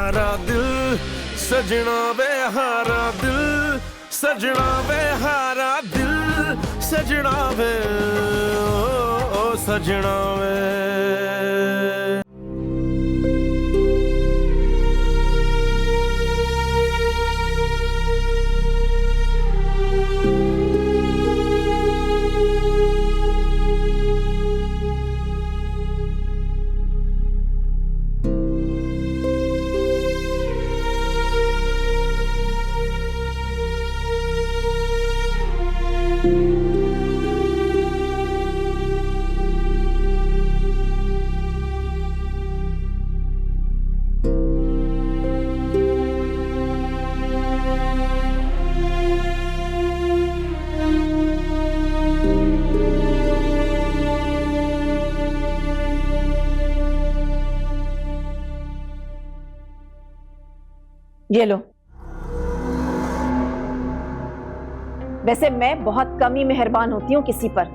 हारा दिल, सजना वे हारा दिल, सजना वे हारा दिल, सजना वे ओ सजना वे। ये लो। वैसे मैं बहुत कम ही मेहरबान होती हूँ किसी पर,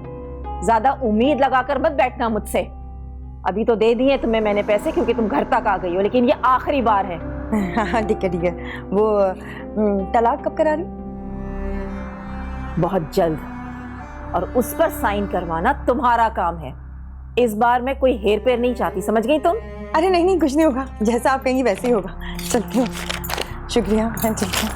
ज्यादा उम्मीद लगाकर मत बैठना मुझसे। अभी तो दे दिए तुम्हें मैंने पैसे क्योंकि तुम घर तक आ गई हो, लेकिन ये आखिरी बार है। हाँ ठीक है ठीक है। वो तलाक कब करा रही? बहुत जल्द, और उस पर साइन करवाना तुम्हारा काम है। इस बार मैं कोई हेर फेर नहीं चाहती, समझ गई तुम? अरे नहीं नहीं, कुछ नहीं होगा, जैसा आप कहेंगी वैसे ही होगा। चलती हूँ। शुक्रिया, मैं चलती हूँ।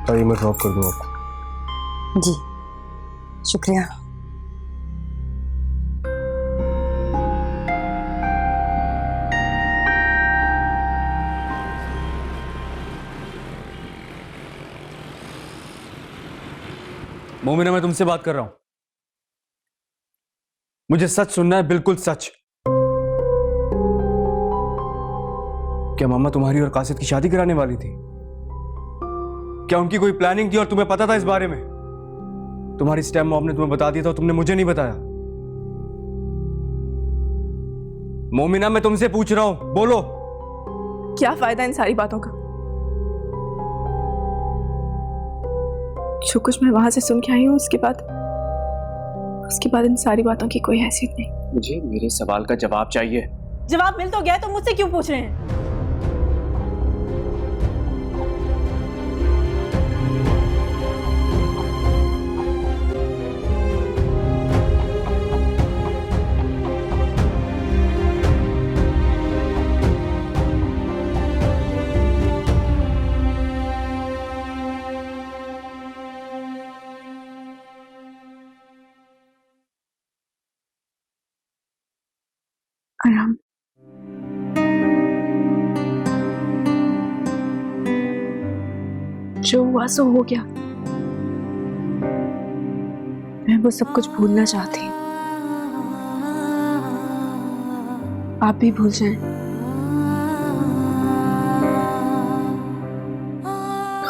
आइए मैं ड्रॉप कर दूँ आपको। जी शुक्रिया। मोमिना, मैं तुमसे बात कर रहा हूं। मुझे सच सुनना है, बिल्कुल सच। क्या मामा तुम्हारी और कासिद की शादी कराने वाली थी? क्या उनकी कोई प्लानिंग थी और तुम्हें पता था इस बारे में? तुम्हारी स्टेप मॉम ने तुम्हें बता दिया था, तुमने मुझे नहीं बताया। मोमिना, मैं तुमसे पूछ रहा हूं, बोलो। क्या फायदा इन सारी बातों का? जो कुछ मैं वहां से सुन के आई हूँ उसके बाद इन सारी बातों की कोई हैसियत नहीं। मुझे मेरे सवाल का जवाब चाहिए। जवाब मिल तो गया, तो मुझसे क्यों पूछ रहे हैं? आराम। जो हुआ सो हो गया। मैं वो सब कुछ भूलना चाहती हूँ। आप भी भूल जाएं।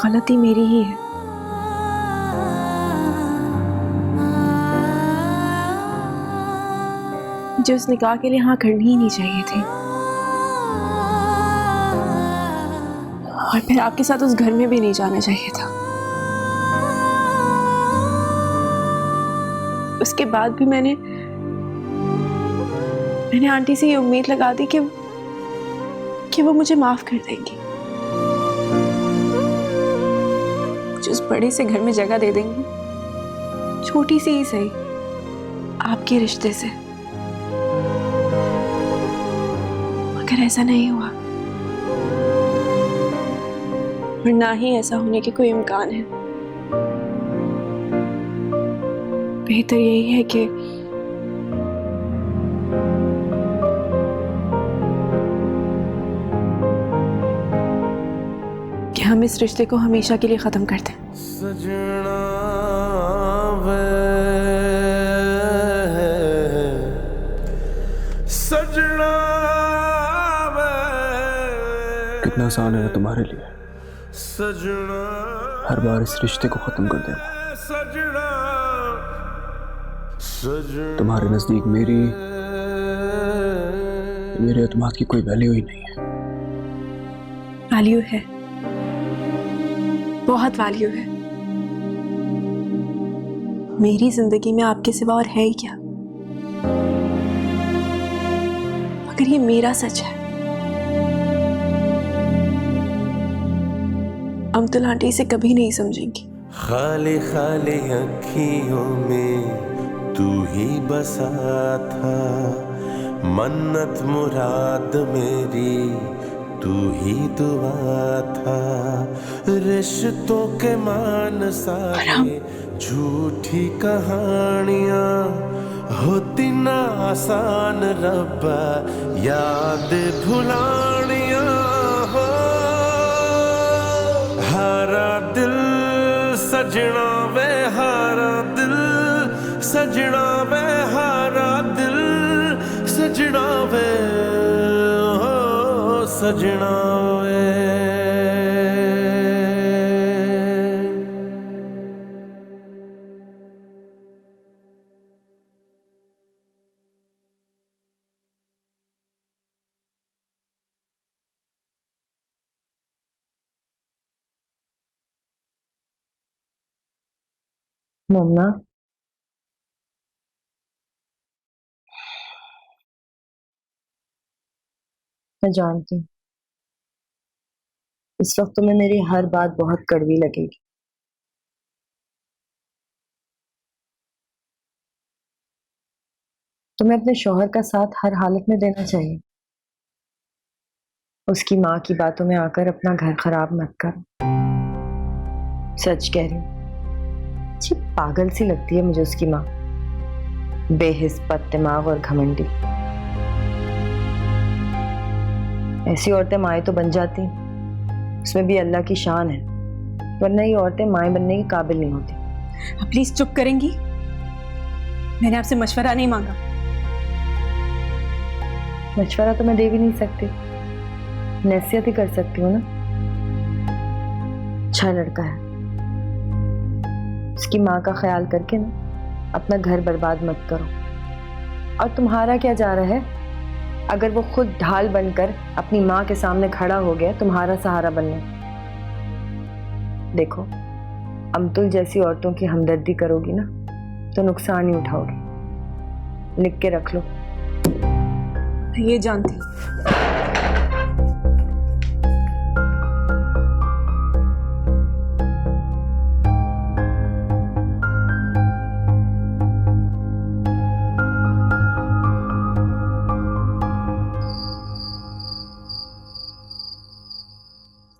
गलती मेरी ही है। मुझे उस निकाह के लिए हाँ करनी ही नहीं चाहिए थी, और फिर आपके साथ उस घर में भी नहीं जाना चाहिए था। उसके बाद भी मैंने आंटी से ये उम्मीद लगा दी कि वो मुझे माफ कर देंगी, मुझे उस बड़े से घर में जगह दे देंगी, छोटी सी ही सही, आपके रिश्ते से। मगर ऐसा नहीं हुआ, और ना ही ऐसा होने के कोई इम्कान है। बेहतर यही है कि हम इस रिश्ते को हमेशा के लिए खत्म कर दें। सजना वे सजना वे, कितना आसान है तुम्हारे लिए सजना, हर बार इस रिश्ते को खत्म कर देना। सजना सजना, तुम्हारे नजदीक मेरे एतमाद की कोई वैल्यू ही नहीं है। वैल्यू है, बहुत वैल्यू है। मेरी जिंदगी में आपके सिवा और है ही क्या? अगर ये मेरा सच है, अमतुल आंटी इसे कभी नहीं समझेंगी। खाली खाली अखियों में तू ही बसा था, मन्नत मुराद मेरी तू ही दुआ था। रिश्तों के मान सारे झूठी कहानियां, होती ना आसान रब्बा याद भुलानियां। हो हारा दिल सजना वे हारा दिल, सजना वे हारा दिल, सजना वे हो सजना वे। मम्मा, मैं जानती हूँ इस वक्त तुम्हें मेरी हर बात बहुत कड़वी लगेगी, तुम्हें अपने शौहर का साथ हर हालत में देना चाहिए। उसकी माँ की बातों में आकर अपना घर खराब मत कर। सच कह रही हूँ, अच्छी पागल सी लगती है मुझे उसकी माँ, बेहिस बददिमाग और घमंडी। ऐसी औरतें माएँ तो बन जाती, उसमें भी अल्लाह की शान है, वरना ये औरतें माएँ बनने के काबिल नहीं होती। आप प्लीज चुप करेंगी? मैंने आपसे मशवरा नहीं मांगा। मशवरा तो मैं दे भी नहीं सकती, नसीहत ही कर सकती हूँ ना। अच्छा लड़का है, उसकी माँ का ख्याल करके ना अपना घर बर्बाद मत करो। और तुम्हारा क्या जा रहा है अगर वो खुद ढाल बनकर अपनी माँ के सामने खड़ा हो गया तुम्हारा सहारा बनने। देखो, अमतुल जैसी औरतों की हमदर्दी करोगी ना तो नुकसान ही उठाओगी, लिख के रख लो। मैं ये जानती हूँ।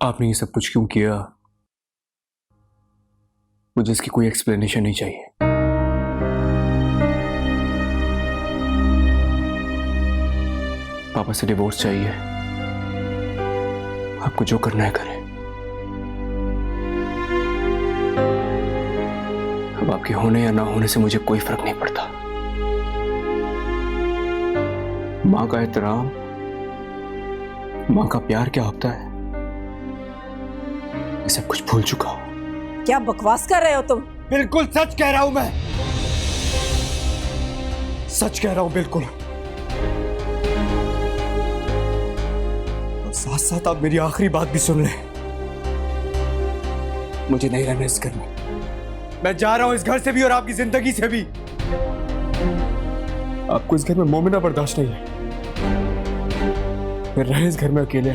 आपने ये सब कुछ क्यों किया? मुझे इसकी कोई एक्सप्लेनेशन नहीं चाहिए। पापा से डिवोर्स चाहिए। आपको जो करना है करें। अब आपके होने या ना होने से मुझे कोई फर्क नहीं पड़ता। माँ का एहतराम, माँ का प्यार क्या होता है, मैं सब कुछ भूल चुका हूं। क्या बकवास कर रहे हो तुम? बिल्कुल सच कह रहा हूं मैं, सच कह रहा हूं बिल्कुल। और साथ साथ आप मेरी आखिरी बात भी सुन लें। मुझे नहीं रहना इस घर में, मैं जा रहा हूं इस घर से भी और आपकी जिंदगी से भी। आपको इस घर में मोमिना बर्दाश्त नहीं है, फिर रहे इस घर में अकेले।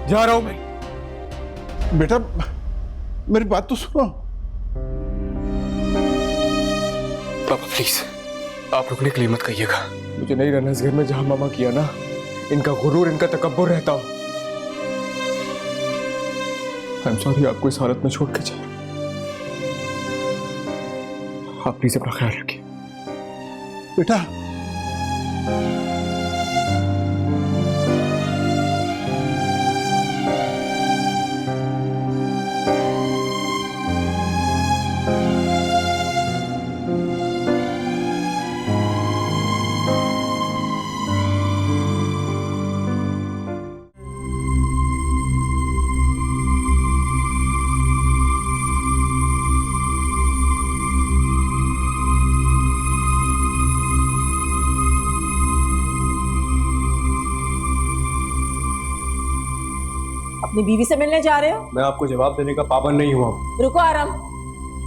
जा रहा हूं मैं। बेटा मेरी बात तो सुनो। पापा प्लीज, आप रुकने के लिए मत कहिएगा। मुझे नहीं रहना इस घर में जहां मामा किया ना, इनका गुरूर, इनका तकब्बुर रहता। आई एम सॉरी आपको इस हालत में छोड़ के जाए। आप प्लीज अपना ख्याल रखिए। बेटा अपनी बीवी से मिलने जा रहे हो? मैं आपको जवाब देने का पाबंद नहीं हुआ। रुको आराम,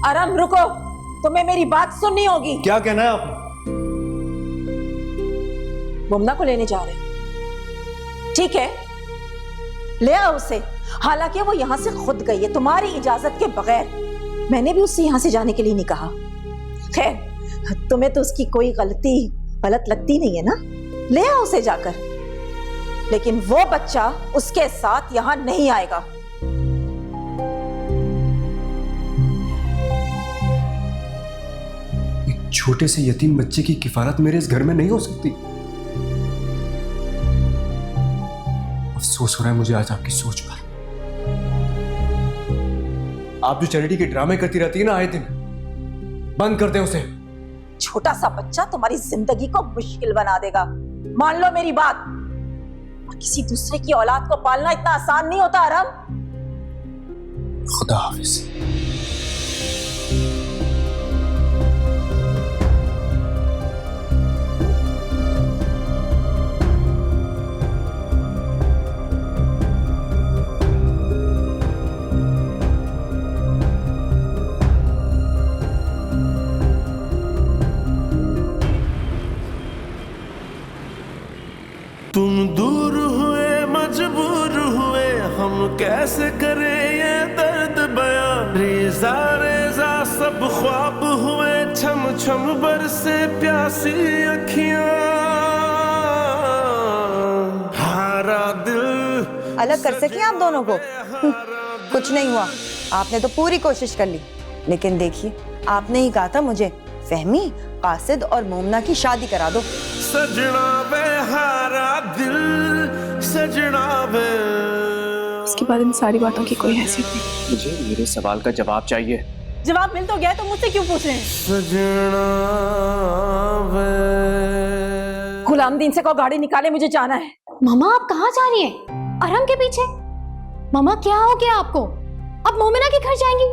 आराम रुको, तुम्हें मेरी बात सुननी होगी। क्या कहना है आपने? मुमना को लेने जा रहे हो, ठीक है, ले आओ उसे। हालांकि वो यहाँ से खुद गई है तुम्हारी इजाजत के बगैर। मैंने भी उससे यहाँ से जाने के लिए नहीं कहा। खैर, तुम्हें तो उसकी कोई गलत लगती नहीं है ना, ले आओ उसे जाकर। लेकिन वो बच्चा उसके साथ यहाँ नहीं आएगा। एक छोटे से यतीम बच्चे की किफारत मेरे इस घर में नहीं हो सकती। अफसोस हो रहा है मुझे आज आपकी सोच पर। आप जो चैरिटी के ड्रामे करती रहती है ना आए दिन, बंद कर दें उसे। छोटा सा बच्चा तुम्हारी जिंदगी को मुश्किल बना देगा, मान लो मेरी बात। और किसी दूसरे की औलाद को पालना इतना आसान नहीं होता आराम। खुदा हाफिज। तुम दूर हुए मजबूर हुए, हम कैसे करें ये दर्द बयां। रेजा रेजा सब ख्वाब हुए, छम छम बरसे प्यासी अखियां। हारा दिल अलग कर सके आप दोनों को? कुछ नहीं हुआ, आपने तो पूरी कोशिश कर ली। लेकिन देखिए, आपने ही कहा था मुझे फहमी, कासिद और मोमना की शादी करा दो। सजना वे हारा दिल, सजना वे। उसके बाद इन सारी बातों की कोई हैसियत नहीं। मुझे मेरे सवाल का जवाब चाहिए। जवाब मिल तो गया, तो मुझसे क्यों पूछ रहे हैं? सजना वे। गुलामदीन से को गाड़ी निकाले, मुझे जाना है। मामा आप कहाँ जा रही हैं? अरहम के पीछे? मामा क्या हो गया आपको? अब मोमिना के घर जाएंगी?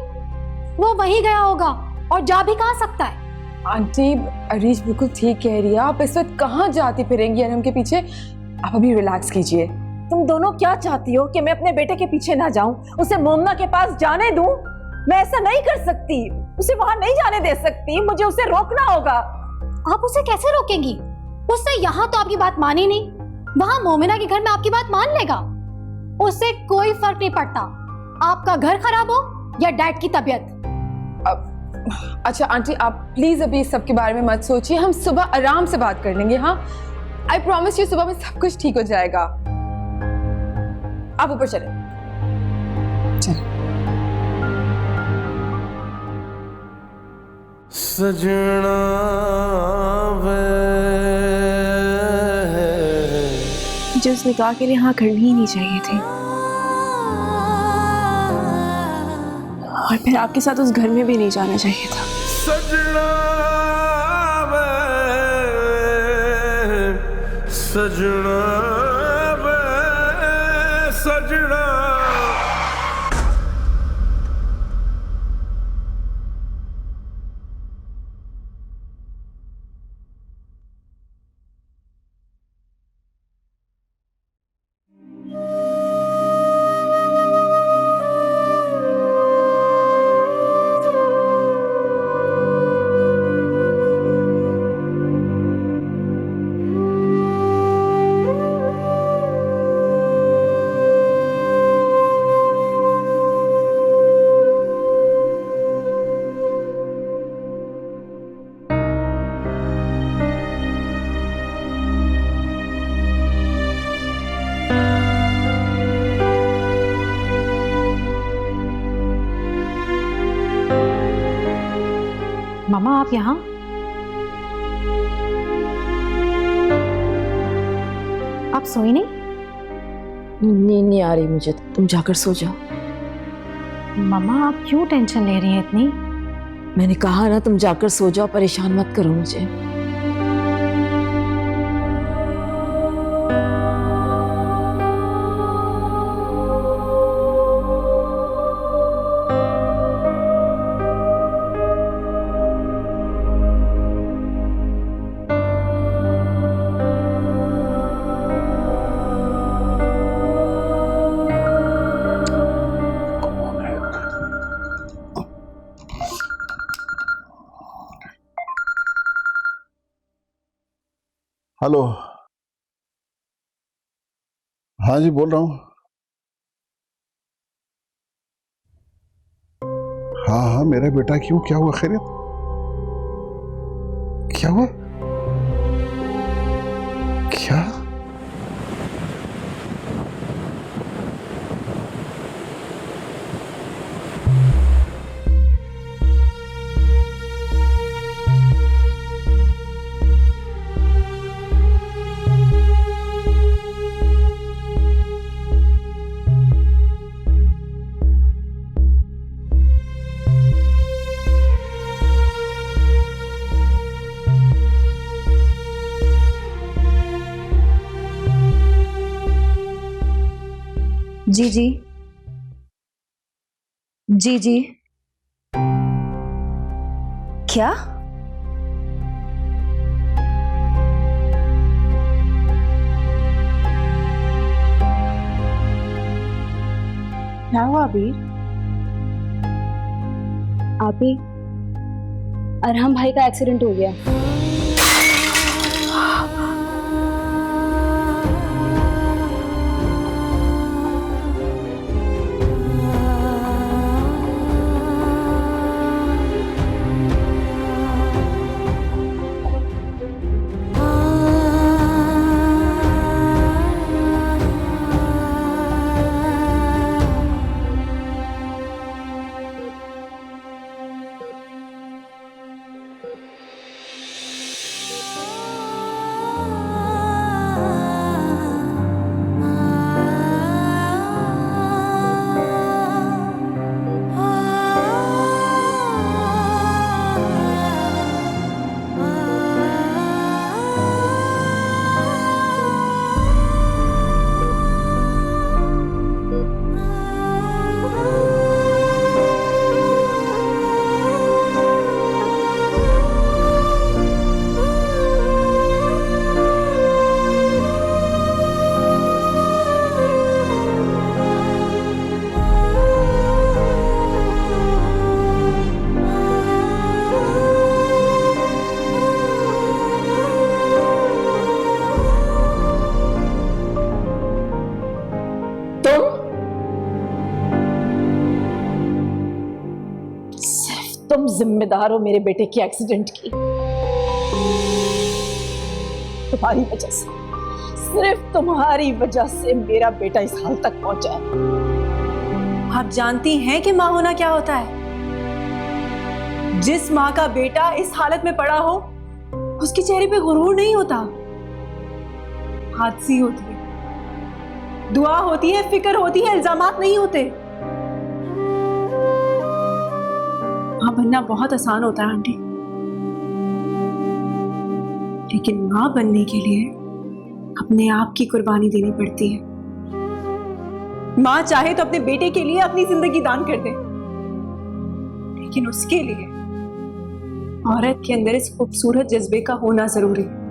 वो वहीं गया होगा, और जा भी कहाँ सकता है। आंटी, अरीश बिल्कुल ठीक कह रही है। आप इस वक्त कहाँ जाती फिरेंगी अरहम के पीछे? आप अभी रिलैक्स कीजिए। तुम दोनों क्या चाहती हो कि मैं अपने बेटे के पीछे ना जाऊं, उसे मोमना के पास जाने दूं? मैं ऐसा नहीं कर सकती, उसे वहां नहीं जाने दे सकती, मुझे उसे रोकना होगा। आप उसे कैसे रोकेंगी? उसने यहाँ तो आपकी बात मानी नहीं, वहां मोमिना के घर में आपकी बात मान लेगा। उससे कोई फर्क नहीं पड़ता, आपका घर खराब हो या डैड की तबीयत। अच्छा आंटी, आप प्लीज अभी इस सब के बारे में मत सोचिए, हम सुबह आराम से बात कर लेंगे। हाँ, आई प्रॉमिस यू, सुबह में सब कुछ ठीक हो जाएगा। आप ऊपर चले। सजना वे। मुझे उस निकाह के लिए हाँ करनी ही नहीं चाहिए थी, और फिर आपके साथ उस घर में भी नहीं जाना चाहिए था। सजना वे, सजना वे, सजना। मामा आप यहाँ? आप सोई नहीं? नींद नहीं आ रही मुझे, तुम जाकर सो जाओ। मामा आप क्यों टेंशन ले रही हैं इतनी? मैंने कहा ना, तुम जाकर सो जाओ, परेशान मत करो मुझे। हेलो। हाँ जी, बोल रहा हूँ। हाँ हाँ, मेरा बेटा क्यों, क्या हुआ, खैरियत? क्या हुआ? क्या? जी जी जी जी। क्या? क्या हुआ अबीर? आपी, अरहम भाई का एक्सीडेंट हो गया। तुम जिम्मेदार हो मेरे बेटे के एक्सीडेंट की। तुम्हारी वजह से, सिर्फ तुम्हारी वजह से मेरा बेटा इस हाल तक पहुंचा है। आप जानती हैं कि माँ होना क्या होता है? जिस माँ का बेटा इस हालत में पड़ा हो, उसके चेहरे पे गुरूर नहीं होता, हादसी होती है, दुआ होती है, फिक्र होती है, इल्जामात नहीं होते। माँ बनना बहुत आसान होता है आंटी, लेकिन माँ बनने के लिए अपने आप की कुर्बानी देनी पड़ती है। माँ चाहे तो अपने बेटे के लिए अपनी जिंदगी दान कर दे, लेकिन उसके लिए औरत के अंदर इस खूबसूरत जज्बे का होना जरूरी है।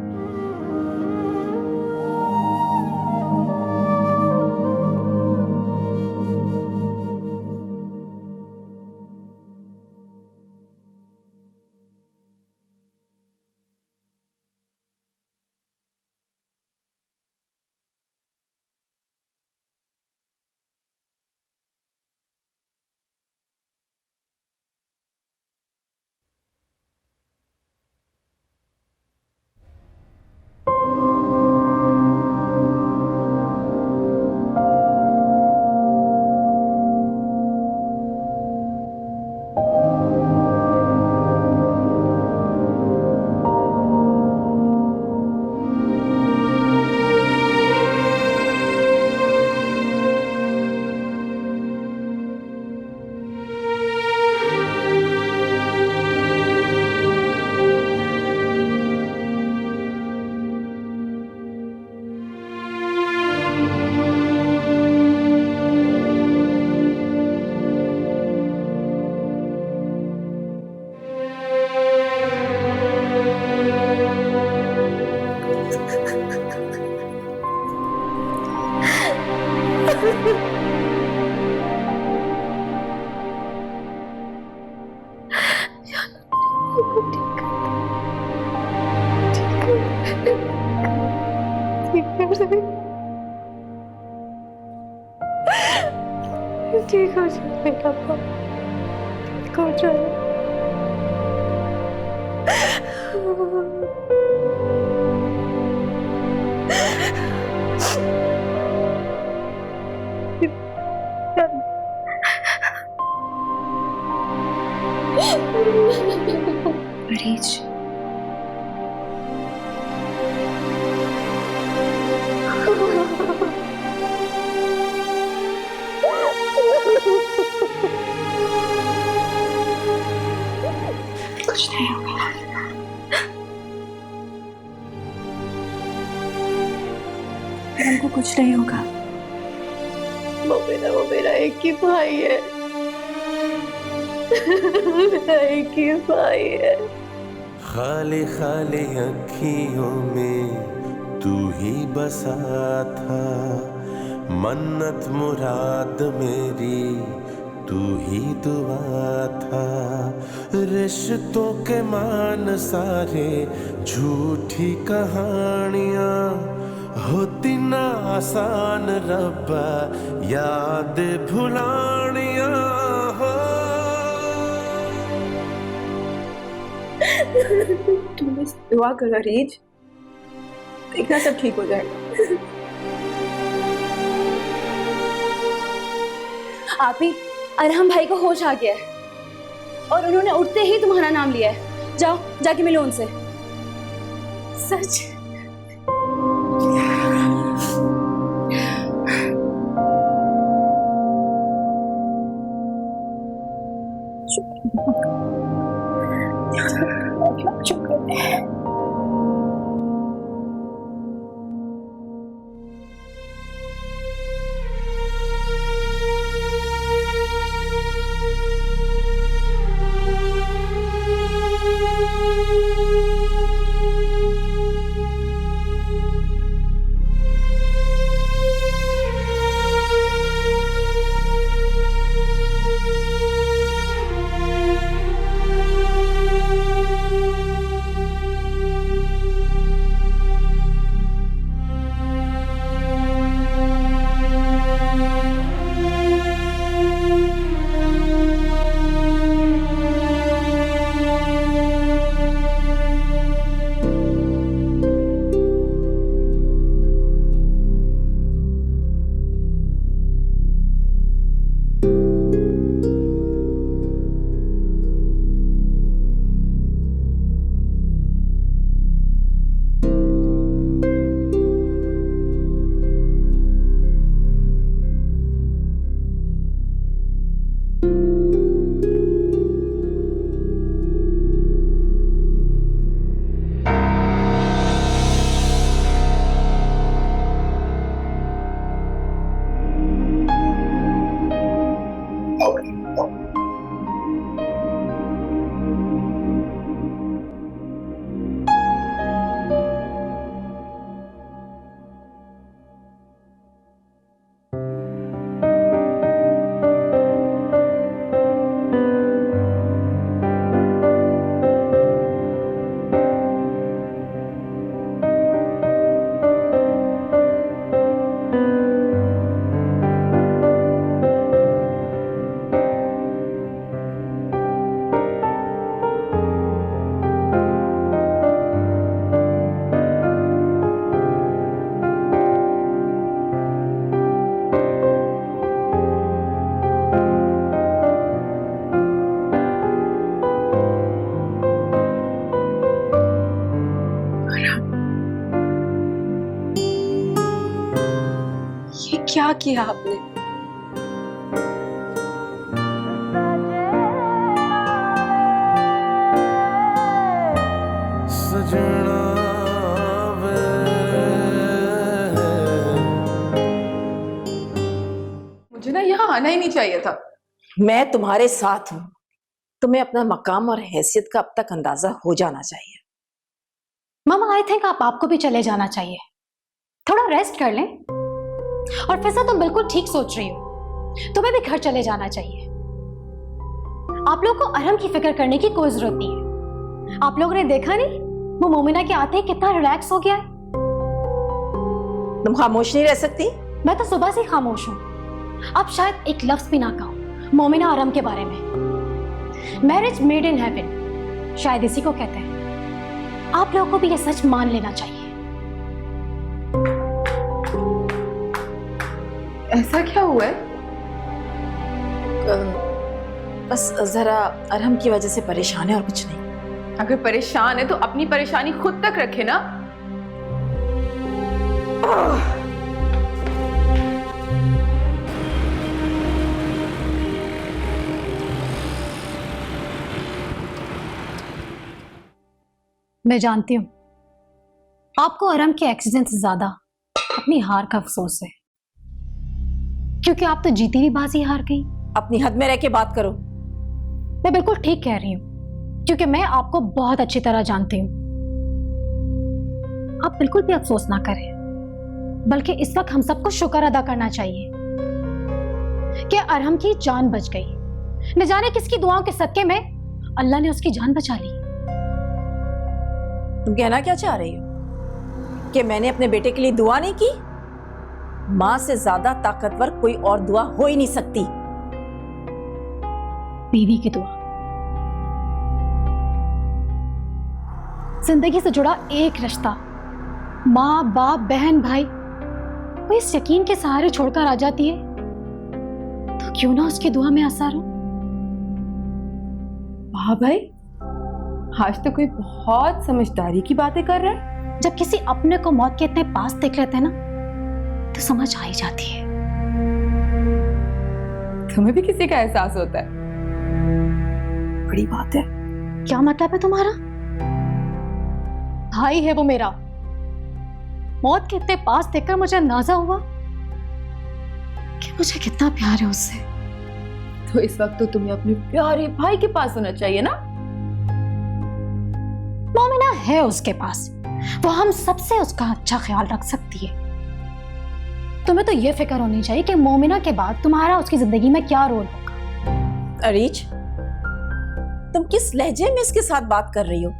ठीक हो जाएगा पापा, ठीक हो जाएगा। अरीज, कुछ नहीं होगा। हमको कुछ नहीं होगा। वो मेरा एक ही भाई है। मेरा एक ही भाई है। खाली खाली अखियों में तू ही बसा था, मन्नत मुराद मेरी तू ही दुआ था। रिश्तों के मान सारे झूठी कहानियां, होती ना आसान रब्बा याद भुलानियां हो। तुम बस दुआ करो अरीज, देखना सब ठीक हो जाएगा। आप ही, अरहम भाई को होश आ गया है और उन्होंने उठते ही तुम्हारा नाम लिया है। जाओ जाके मिलो उनसे। सच? क्या किया आपने? सजना वे मुझे ना यहाँ आना ही नहीं चाहिए था। मैं तुम्हारे साथ हूं। तुम्हें अपना मकाम और हैसियत का अब तक अंदाजा हो जाना चाहिए। मामा आई थिंक आपको भी चले जाना चाहिए, थोड़ा रेस्ट कर लें। और फिजा तुम बिल्कुल ठीक सोच रही हो, तुम्हें भी घर चले जाना चाहिए। आप लोगों को अरहम की फिक्र करने की कोई जरूरत नहीं है। आप लोगों ने देखा नहीं वो मोमिना के आते ही कितना रिलैक्स हो गया है। तुम खामोश नहीं रह सकती? मैं तो सुबह से ही खामोश हूं। आप शायद एक लफ्ज भी ना कहो मोमिना और अरहम के बारे में। मैरिज मेड इन हेवन, शायद इसी को कहते हैं। आप लोगों को भी ये सच मान लेना चाहिए। ऐसा क्या हुआ है? बस जरा अरहम की वजह से परेशान है और कुछ नहीं। अगर परेशान है तो अपनी परेशानी खुद तक रखे ना। मैं जानती हूँ आपको अरहम के एक्सीडेंट से ज्यादा अपनी हार का अफसोस है, क्योंकि आप तो जीती हुई बाजी हार गई। अपनी हद में रह के बात करो। मैं बिल्कुल ठीक कह रही हूँ, क्योंकि मैं आपको बहुत अच्छी तरह जानती हूँ। आप बिल्कुल भी अफसोस ना करें, बल्कि इस वक्त हम सबको शुक्र अदा करना चाहिए कि अरहम की जान बच गई। न जाने किसकी दुआओं के सदके में अल्लाह ने उसकी जान बचा ली। तुम कहना क्या चाह रही हो कि मैंने अपने बेटे के लिए दुआ नहीं की? मां से ज्यादा ताकतवर कोई और दुआ हो ही नहीं सकती। बीवी की दुआ, जिंदगी से जुड़ा एक रिश्ता, माँ बाप बहन भाई, वो इस यकीन के सहारे छोड़कर आ जाती है तो क्यों ना उसकी दुआ में असर हो। वाह भाई, आज तो कोई बहुत समझदारी की बातें कर रहा है। जब किसी अपने को मौत के इतने पास देख लेते हैं ना, तो समझ आ ही जाती है। तुम्हें भी किसी का एहसास होता है? बड़ी बात है। क्या मतलब है तुम्हारा? भाई है वो मेरा। मौत के इतने पास देखकर मुझे अंदाजा हुआ कि मुझे कितना प्यार है उससे। तो इस वक्त तो तुम्हें अपने प्यारे भाई के पास होना चाहिए ना। मोमिना है उसके पास, वो हम सबसे उसका अच्छा ख्याल रख सकती है। तुम्हें तो ये फिक्र होनी चाहिए कि मोमिना के बाद तुम्हारा उसकी जिंदगी में क्या रोल होगा। अरीज, तुम किस लहजे में इसके साथ बात कर रही हो?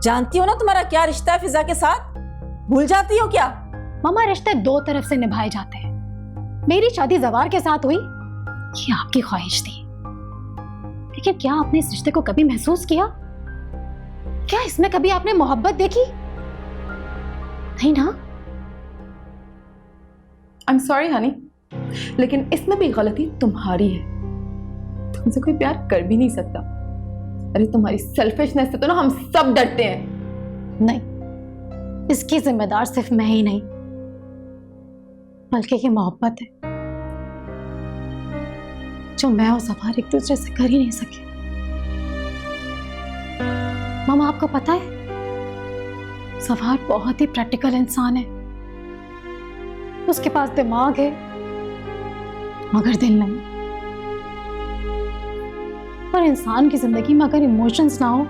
जानती हो ना तुम्हारा क्या रिश्ता है फिजा के साथ? भूल जाती हो क्या? मामा, रिश्ते दो तरफ से निभाए जाते हैं। मेरी शादी जवार के साथ हुई, ये आपकी ख्वाहिश थी, लेकिन क्या आपने इस रिश्ते को कभी महसूस किया? क्या इसमें कभी आपने मोहब्बत देखी? नहीं ना? आई एम सॉरी हनी, लेकिन इसमें भी गलती तुम्हारी है। तुमसे कोई प्यार कर भी नहीं सकता। अरे तुम्हारी सेल्फिशनेस से तो ना हम सब डरते हैं। नहीं, इसकी जिम्मेदार सिर्फ मैं ही नहीं, बल्कि ये मोहब्बत है जो मैं और सफार एक दूसरे से कर ही नहीं सके। मामा, आपको पता है सफार बहुत ही प्रैक्टिकल इंसान है। उसके पास दिमाग है मगर दिल नहीं। पर इंसान की जिंदगी में अगर इमोशंस ना हो,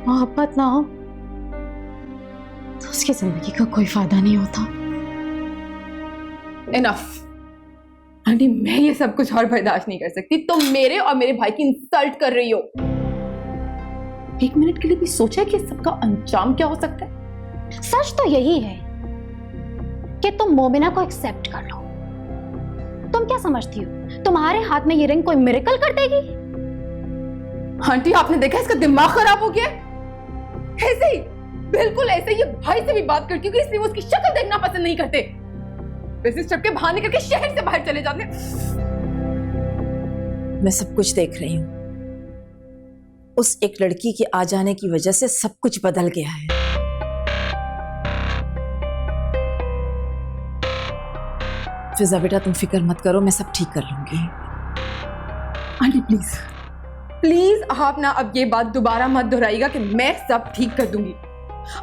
मोहब्बत ना हो, तो उसकी जिंदगी का कोई फायदा नहीं होता। इनफ आंटी, मैं ये सब कुछ और बर्दाश्त नहीं कर सकती। तुम मेरे और मेरे भाई की इंसल्ट कर रही हो। एक मिनट के लिए भी सोचा कि सबका अंजाम क्या हो सकता है? सच तो यही है कि तुम मोमिना को एक्सेप्ट कर लो। तुम क्या समझती हो तुम्हारे हाथ में ये रिंग कोई मिरेकल कर देगी? आंटी, आपने देखा इसका दिमाग खराब हो गया? ऐसे ही, बिल्कुल ऐसे ही ये भाई से भी बात करती हूँ, इसलिए वो उसकी शक्ल देखना पसंद नहीं करते। वैसे चढ़ के बहाने करके शहर से बाहर चले जाते। मैं सब कुछ देख रही हूँ। उस एक लड़की के आ जाने की वजह से सब कुछ बदल गया है। फिजा बेटा, तुम फिक्र मत करो, मैं सब ठीक कर लूंगी। आंटी प्लीज प्लीज, आप ना अब ये बात दोबारा मत दोहराइएगा कि मैं सब ठीक कर दूंगी।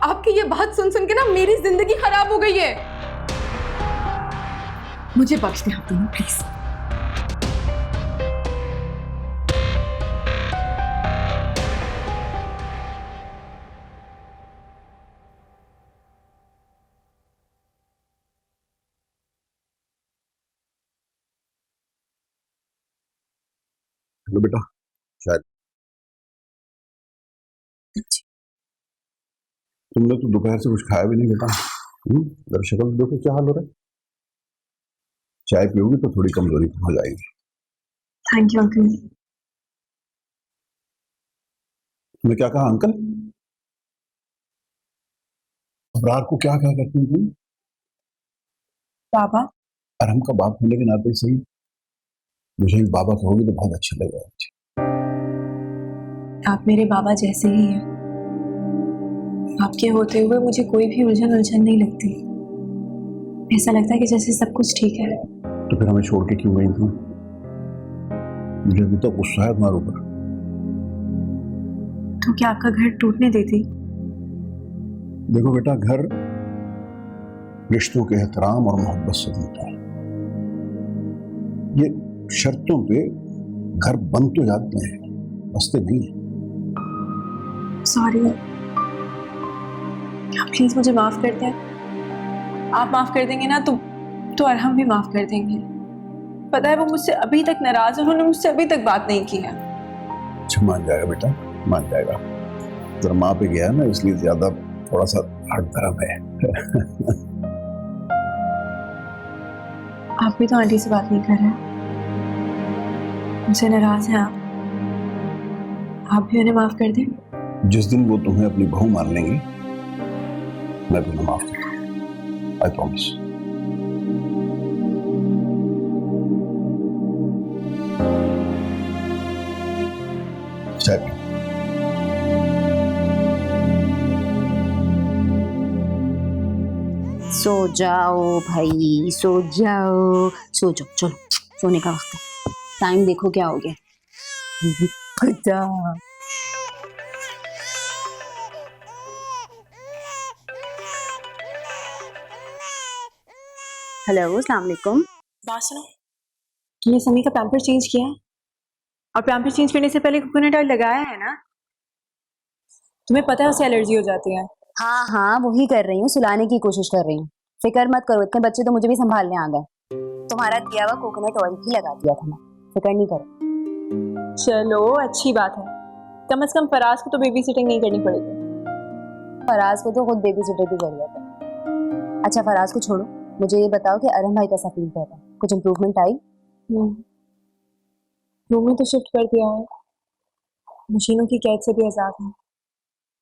आपकी ये बात सुन सुन के ना मेरी जिंदगी खराब हो गई है। मुझे बख्श दें आप दोनों प्लीज। हेलो बेटा, शायद तुमने तो दोपहर से कुछ खाया भी नहीं बेटा। जरा शक्ल देखो क्या हाल हो रहा है। चाय पियोगी तो थोड़ी कमजोरी हो जाएगी। Thank you uncle. तुमने क्या कहा अंकल? अबरार को क्या क्या करती हो तुम? बाबा। अरहम का बाप होने के नाते सही मुझे भी बाबा कहोगे तो बहुत अच्छा लगेगा। आप मेरे बाबा जैसे ही हैं। आपके होते हुए मुझे कोई भी उलझन नहीं लगती। ऐसा लगता है कि जैसे सब कुछ ठीक है। तो फिर हमें छोड़ के क्यों गई तुम? मुझे अभी तक गुस्सा है तुम्हारे ऊपर। तो क्या आपका घर टूटने देती? देखो बेटा, घर रिश्तों के एहतराम और मोहब्बत से बनता है। ये शर्तों पे घर बन तो जाते हैं, बसते नहीं। सॉरी, आप प्लीज मुझे माफ कर दें। आप माफ कर देंगे ना तो अरहम भी माफ कर देंगे। पता है वो मुझसे अभी तक नाराज है, उन्होंने मुझसे अभी तक बात नहीं की है। अच्छा, मान जाएगा बेटा, मान जाएगा। जरा माँ पे गया ना, इसलिए ज्यादा थोड़ा सा हट धर्म है। आप भी तो आंटी से बात नहीं कर रहे, मुझसे नाराज हैं आप भी उन्हें माफ कर दें। जिस दिन वो तुम्हें अपनी बहू मान लेंगी मैं तुम्हें माफ कर दूंगा, आई प्रॉमिस। सो जाओ भाई, सो जाओ, सो जाओ, चलो सोने का वक्त है। टाइम देखो क्या हो गया। हेलो, अस्सलाम वालेकुम। बात सुनो, तुमने समी का पैम्पर चेंज किया है? और पैम्पर चेंज करने से पहले कोकोनट ऑयल लगाया है ना? तुम्हें पता है उससे एलर्जी हो जाती है। हाँ हाँ, वही कर रही हूँ, सुलाने की कोशिश कर रही हूँ। फिक्र मत करो, इतने बच्चे तो मुझे भी संभालने आ गए। तुम्हारा दिया हुआ कोकोनट ऑयल ही लगा दिया था मैं, फिक्र नहीं करो। चलो अच्छी बात है, कम से कम फराज को तो बेबी सिटिंग नहीं करनी पड़ेगी। फराज को तो खुद बेबी सिटर की जरूरत है। अच्छा फराज को छोड़ो, मुझे ये बताओ कि अरहम भाई कैसा फील कर रहा है? कुछ इम्प्रूवमेंट आई? रूम में तो शिफ्ट कर दिया है, मशीनों की कैद से भी आजाद है।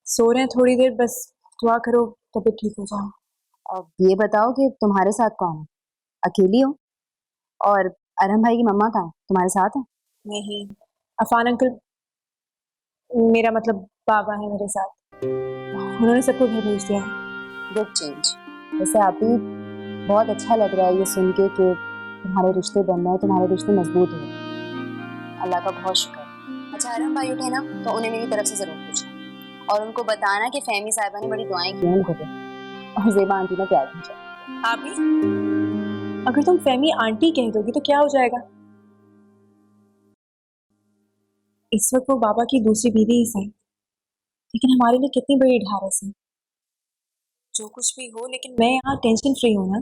सो रहे हैं थोड़ी देर, बस दुआ करो तबीयत ठीक हो जाए। अब ये बताओ कि तुम्हारे साथ कौन है? अकेली हो? और अरहम भाई की मम्मा कहाँ है? तुम्हारे साथ है? नहीं, अफान अंकल, मेरा मतलब बाबा है मेरे साथ, उन्होंने सबको घर भेज दिया है। Good change. वैसे आप ही बहुत अच्छा लग रहा है ये सुन के कि तुम्हारे रिश्ते बन रहे हैं, तुम्हारे रिश्ते मजबूत हो रहे हैं। अल्लाह का बहुत शुक्र। अच्छा अरहम भाई उठे ना तो उन्हें मेरी तरफ से जरूर पूछना और उनको बताना कि फहमी साहिबा ने बड़ी दुआएं की हैं उनको भी, और ज़ेबा आंटी ने प्यार किया। आप भी अगर तुम फहमी आंटी कह दोगी तो क्या हो जाएगा? इस वक्त वो बाबा की दूसरी बीवी ही सही, लेकिन हमारे लिए कितनी बड़ी ढारस है। जो कुछ भी हो, लेकिन मैं यहाँ टेंशन फ्री हूँ ना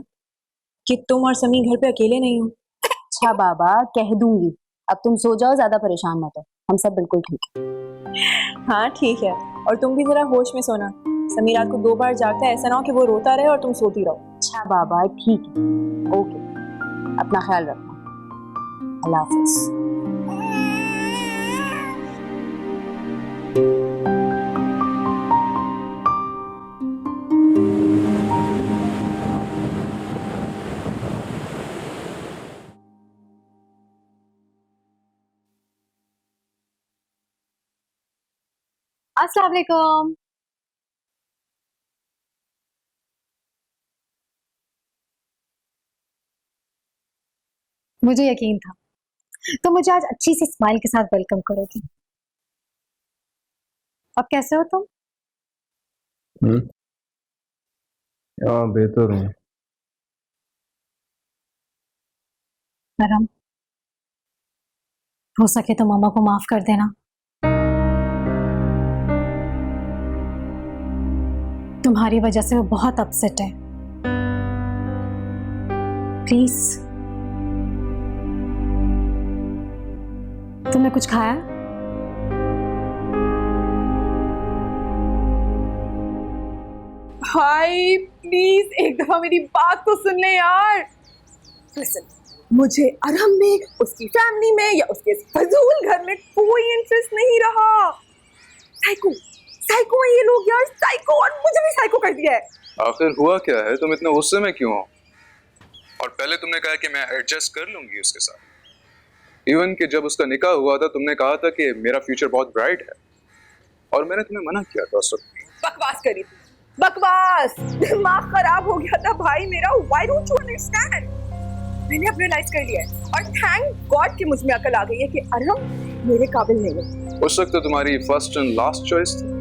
कि तुम और समी घर पे अकेले नहीं हो। अच्छा बाबा, कह दूंगी। अब तुम सो जाओ, ज्यादा परेशान मत हो, हम सब बिल्कुल ठीक है। हाँ ठीक है, और तुम भी जरा होश में सोना। समी रात को 2 बार जागता है, ऐसा ना हो कि वो रोता रहे और तुम सोती रहो। अच्छा बाबा ठीक है, ओके, अपना ख्याल रखना। अल्लाह हाफिज। अस्सलाम वालेकुम। मुझे यकीन था तो मुझे आज अच्छी सी स्माइल के साथ वेलकम करोगी। अब कैसे हो तुम? हाँ बेहतर हूँ। अरहम, हो सके तो मामा को माफ कर देना। तुम्हारी वजह से वो बहुत अपसेट है, प्लीज। तुमने कुछ खाया? भाई प्लीज एक दफा मेरी बात तो सुन ले यार। लिसन, मुझे अरहम में, उसकी फैमिली में या उसके फजूल घर में कोई इंटरेस्ट नहीं रहा। साइको साइको है ये लोग यार, साइको, और मुझे भी साइको कर दिया है। आखिर हुआ क्या है? तुम इतने गुस्से में क्यों हो? और पहले तुमने कहा कि मैं एडजस्ट कर लूंगी उसके साथ। इवन कि जब उसका निकाह हुआ था तुमने कहा था कि मेरा फ्यूचर बहुत ब्राइट है, और मैंने तुम्हें मना किया था उस वक्त। बकवास करी थी, बकवास। दिमाग खराब हो गया था भाई मेरा। Why don't you understand? मैंने अब रियलाइज कर लिया है, और थैंक गॉड कि मुझ में अकल आ गई है कि अरहम मेरे काबिल नहीं है। उस वक्त तो तुम्हारी फर्स्ट एंड लास्ट चॉइस थी।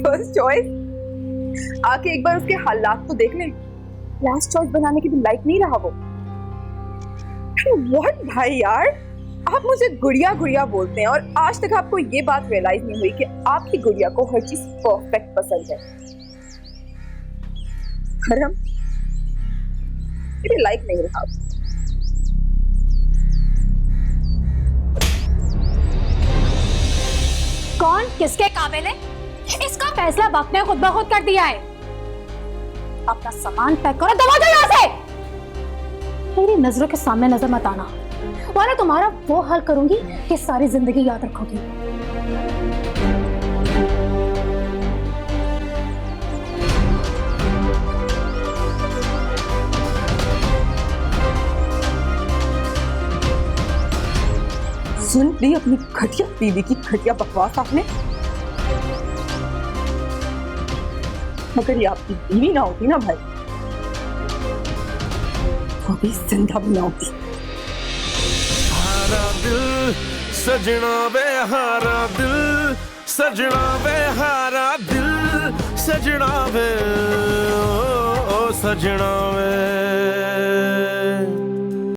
First choice? आके एक बार उसके हालात तो देख ले। लास्ट चॉइस बनाने की भी लाइक नहीं रहा वो। व्हाट भाई यार, आप मुझे गुड़िया गुड़िया बोलते हैं, और आज तक आपको ये बात रियलाइज नहीं हुई कि आपकी गुड़िया को हर चीज परफेक्ट पसंद है। अरहम मेरे लाइक नहीं रहा। कौन किसके काबिल है, इसका फैसला वक्त ने खुद ब खुद कर दिया है। अपना सामान पैक करो, दबा दो यहाँ से। मेरी नजरों के सामने नजर मत आना, वरना तुम्हारा वो हाल करूंगी कि सारी जिंदगी याद रखोगी। सुन ली अपनी घटिया बीवी की घटिया बकवास आपने। मगर ये आपकी बीवी ना होती ना भाई, वो भी जिंदा भी ना होती। हारा दिल सजना वे, हारा दिल सजना वे, हारा दिल सजना वे, ओ सजना वे।